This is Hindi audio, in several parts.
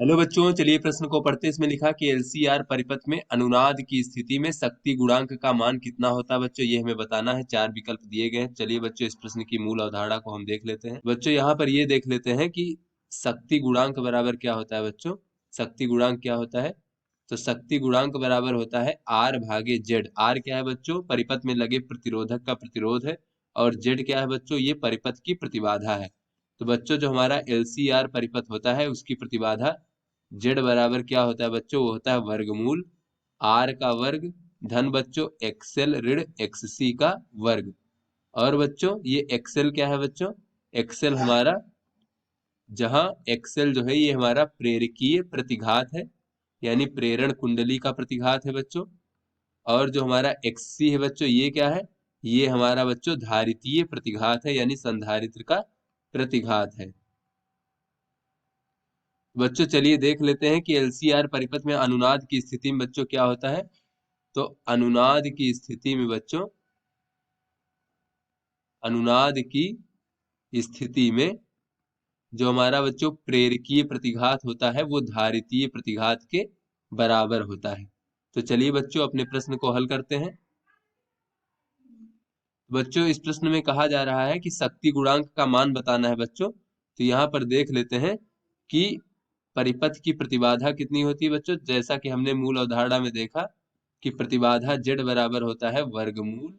हेलो बच्चों, चलिए प्रश्न को पढ़ते हैं। इसमें लिखा कि एलसीआर परिपथ में अनुनाद की स्थिति में शक्ति गुणांक का मान कितना होता है। बच्चों ये हमें बताना है। चार विकल्प दिए गए हैं। चलिए बच्चों इस प्रश्न की मूल अवधारणा को हम देख लेते हैं। बच्चों यहाँ पर ये देख लेते हैं कि शक्ति गुणांक बराबर क्या होता है। बच्चों शक्ति गुणांक क्या होता है? तो शक्ति गुणांक बराबर होता है आर भागे जेड। आर क्या है बच्चों? परिपथ में लगे प्रतिरोधक का प्रतिरोध है। और जेड क्या है बच्चों? ये परिपथ की प्रतिबाधा है। तो बच्चों जो हमारा एलसीआर परिपथ होता है उसकी प्रतिबाधा जेड बराबर क्या होता है बच्चों? वो होता है वर्गमूल आर का वर्ग धन बच्चों एक्सएल ऋण एक्ससी का वर्ग। और बच्चों ये एक्सएल क्या है बच्चों? एक्सएल हमारा, जहां एक्सएल जो है ये हमारा प्रेरकीय प्रतिघात है, यानी प्रेरण कुंडली का प्रतिघात है बच्चों। और जो हमारा एक्ससी है बच्चों ये क्या है? ये हमारा बच्चों धारितीय प्रतिघात है, यानी संधारित्र का प्रतिघात है। बच्चों चलिए देख लेते हैं कि एलसीआर परिपथ में अनुनाद की स्थिति में बच्चों क्या होता है। तो अनुनाद की स्थिति में बच्चों, अनुनाद की स्थिति में जो हमारा बच्चों प्रेरकीय प्रतिघात होता है वो धारितीय प्रतिघात के बराबर होता है। तो चलिए बच्चों अपने प्रश्न को हल करते हैं। बच्चों इस प्रश्न में कहा जा रहा है कि शक्ति गुणांक का मान बताना है बच्चों। तो यहाँ पर देख लेते हैं कि परिपथ की प्रतिबाधा कितनी होती है बच्चों। जैसा कि हमने मूल अवधारणा में देखा कि प्रतिबाधा जेड बराबर होता है वर्गमूल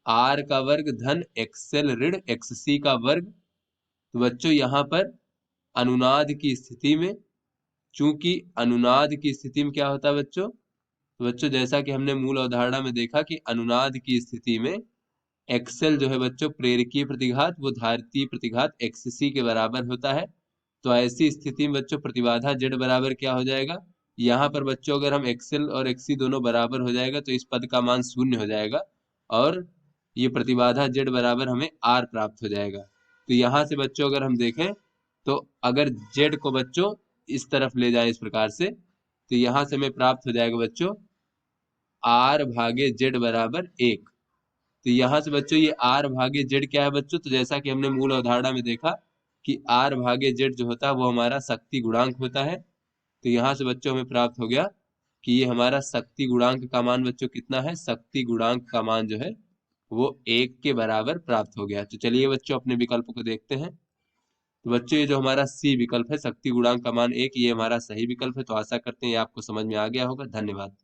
आर का वर्ग धन एक्सएल ऋण एक्ससी का वर्ग। तो बच्चों यहाँ पर अनुनाद की स्थिति में, चूंकि अनुनाद की स्थिति में क्या होता है बच्चों? तो बच्चों जैसा कि हमने मूल अवधारणा में देखा कि अनुनाद की स्थिति में एक्सएल जो है बच्चों प्रेरकीय प्रतिघात वो धारितीय प्रतिघात एक्ससी के बराबर होता है। तो ऐसी स्थिति में बच्चों प्रतिबाधा जेड बराबर क्या हो जाएगा? यहाँ पर बच्चों अगर हम एक्सएल और एक्सी दोनों बराबर हो जाएगा तो इस पद का मान शून्य हो जाएगा और ये प्रतिबाधा जेड बराबर हमें आर प्राप्त हो जाएगा। तो यहाँ से बच्चों अगर हम देखें तो अगर जेड को बच्चों इस तरफ ले जाए इस प्रकार से, तो यहाँ से हमें प्राप्त हो जाएगा बच्चों आर भागे जेड बराबर एक। तो यहाँ से बच्चों ये आर भागे जेड क्या है बच्चों? तो जैसा कि हमने मूल अवधारणा में देखा कि आर भागे जेड जो होता है वो हमारा शक्ति गुणांक होता है। तो यहाँ से बच्चों हमें प्राप्त हो गया कि ये हमारा शक्ति गुणांक का मान बच्चों कितना है? शक्ति गुणांक का मान जो है वो एक के बराबर प्राप्त हो गया। तो चलिए बच्चों अपने विकल्प को देखते हैं। तो बच्चों ये जो हमारा सी विकल्प है शक्ति गुणांक का मान एक, ये हमारा सही विकल्प है। तो आशा करते हैं ये आपको समझ में आ गया होगा। धन्यवाद।